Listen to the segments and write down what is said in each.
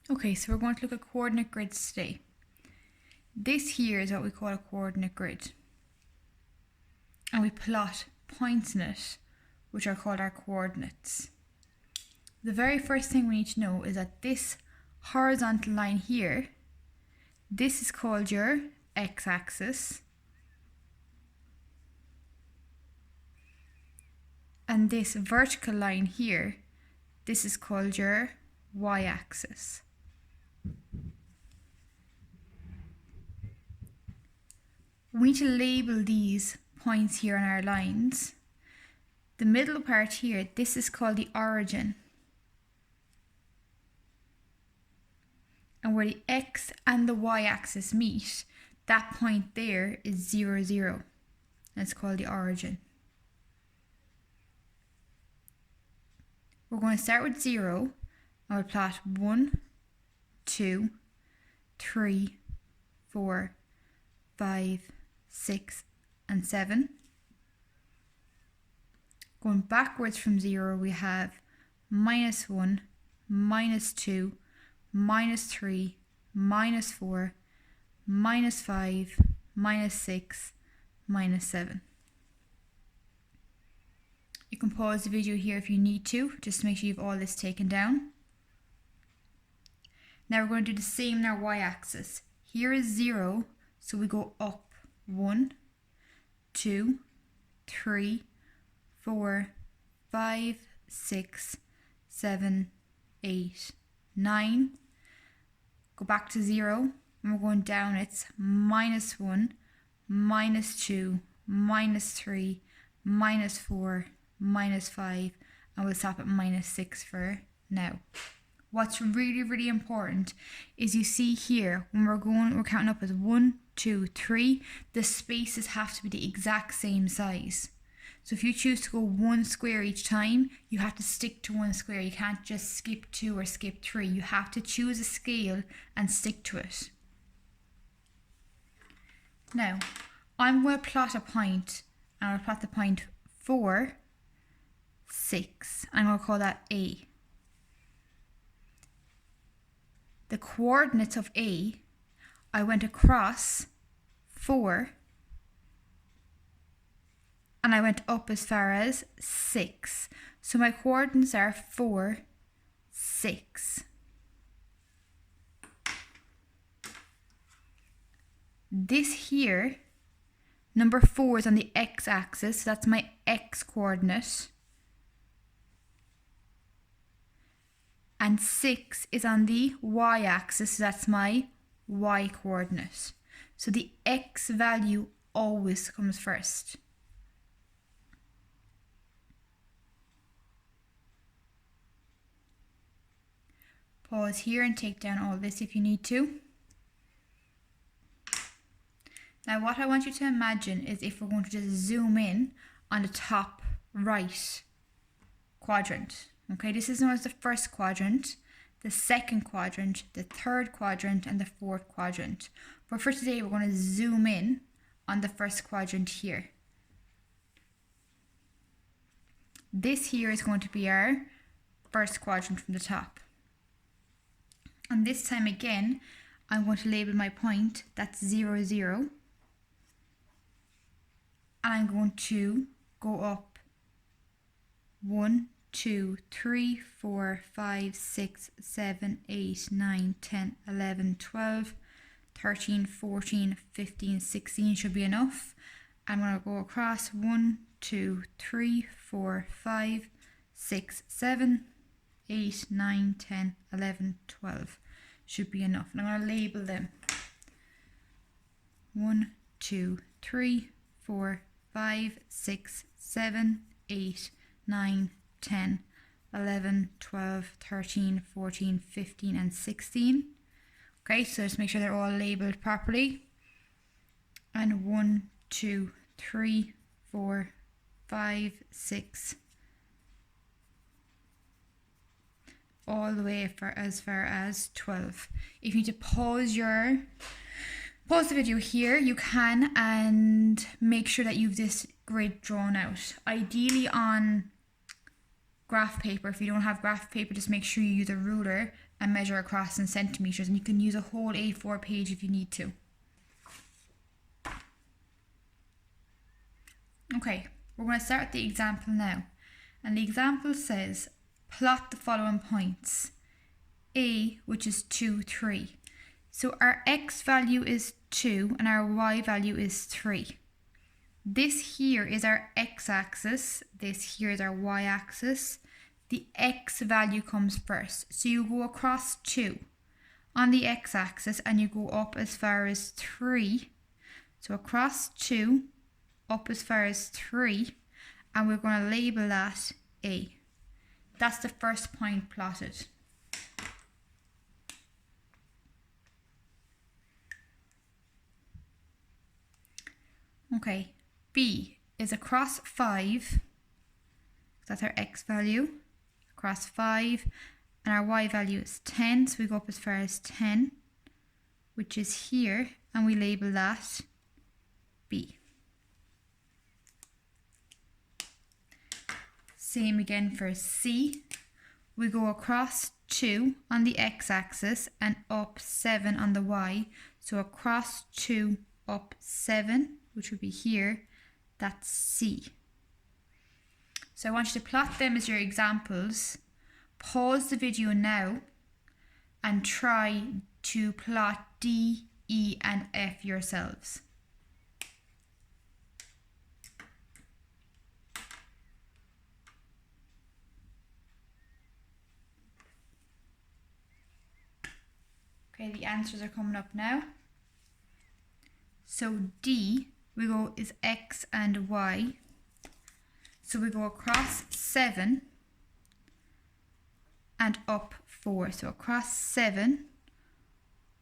Okay, so we're going to look at coordinate grids today. This here is what we call a coordinate grid. And we plot points in it, which are called our coordinates. The very first thing we need to know is that this horizontal line here, this is called your x-axis. And this vertical line here, this is called your y-axis. We need to label these points here on our lines. The middle part here, this is called the origin. And where the x and the y-axis meet, that point there is 0, 0. And it's called the origin. We're going to start with 0 and we'll plot 1, 2, 3, 4, 5, 6, and 7. Going backwards from 0, we have -1, -2, -3, -4, -5, -6, -7. You can pause the video here if you need to, just to make sure you have all this taken down. Now we're going to do the same in our y-axis. Here is 0, so we go up 1, 2, 3, 4, 5, 6, 7, 8, 9. Go back to 0, and we're going down. It's -1, -2, -3, -4, -5, and we'll stop at -6 for now. What's really, really important is you see here, when we're counting up as 1, 2, 3, the spaces have to be the exact same size. So if you choose to go 1 square each time, you have to stick to 1 square. You can't just skip 2 or skip 3. You have to choose a scale and stick to it. Now, I'm going to plot a point, and I'll plot the point 4, 6. I'm going to call that A. The coordinates of A, I went across 4, and I went up as far as 6. So my coordinates are 4, 6. This here, number 4 is on the x-axis, so that's my x coordinate. And 6 is on the y-axis, so that's my y coordinate. So the x value always comes first. Pause here and take down all this if you need to. Now what I want you to imagine is if we're going to just zoom in on the top right quadrant. Okay, this is known as the first quadrant, the second quadrant, the third quadrant, and the fourth quadrant. But for today, we're going to zoom in on the first quadrant here. This here is going to be our first quadrant from the top. And this time again, I'm going to label my point, that's 0, 0. And I'm going to go up 1, 2, 3, 4, 5, 6, 7, 8, 9, 10, 11, 12, 13, 14, 15, 16 should be enough. I'm going to go across 1, 2, 3, 4, 5, 6, 7, 8, 9, 10, 11, 12 should be enough. And I'm going to label them. 1, 2, 3, 4, 5, 6, 7, 8, 9, 10, 11, 12, 13, 14, 15, and 16. Okay, so just make sure they're all labelled properly. And 1, 2, 3, 4, 5, 6, all the way as far as 12. If you need to pause the video here, you can, and make sure that you've this grid drawn out. Ideally on graph paper. If you don't have graph paper, just make sure you use a ruler and measure across in centimeters, and you can use a whole A4 page if you need to. Okay, we're going to start with the example now. And the example says, plot the following points. A, which is 2, 3. So our x value is 2 and our y value is 3. This here is our x-axis. This here is our y-axis. The x value comes first. So you go across 2 on the x-axis and you go up as far as 3. So across 2, up as far as 3, and we're going to label that A. That's the first point plotted. Okay, B is across 5, that's our x value, across 5, and our y value is 10, so we go up as far as 10, which is here, and we label that B. Same again for C. We go across 2 on the x-axis and up 7 on the y. So across 2, up 7, which would be here, that's C. So I want you to plot them as your examples. Pause the video now and try to plot D, E and F yourselves. Okay, the answers are coming up now. So D, we go is X and Y. So we go across 7 and up 4. So across 7,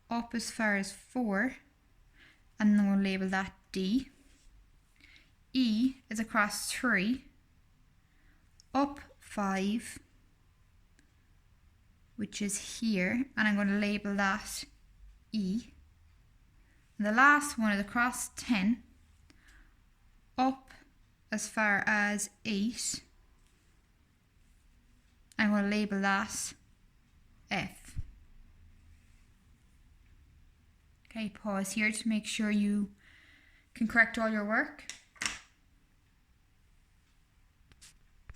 up as far as 4, and then we'll label that D. E is across 3, up 5, which is here, and I'm going to label that E. And the last one is across 10, up as far as 8. I'm going to label that F. Okay, pause here to make sure you can correct all your work.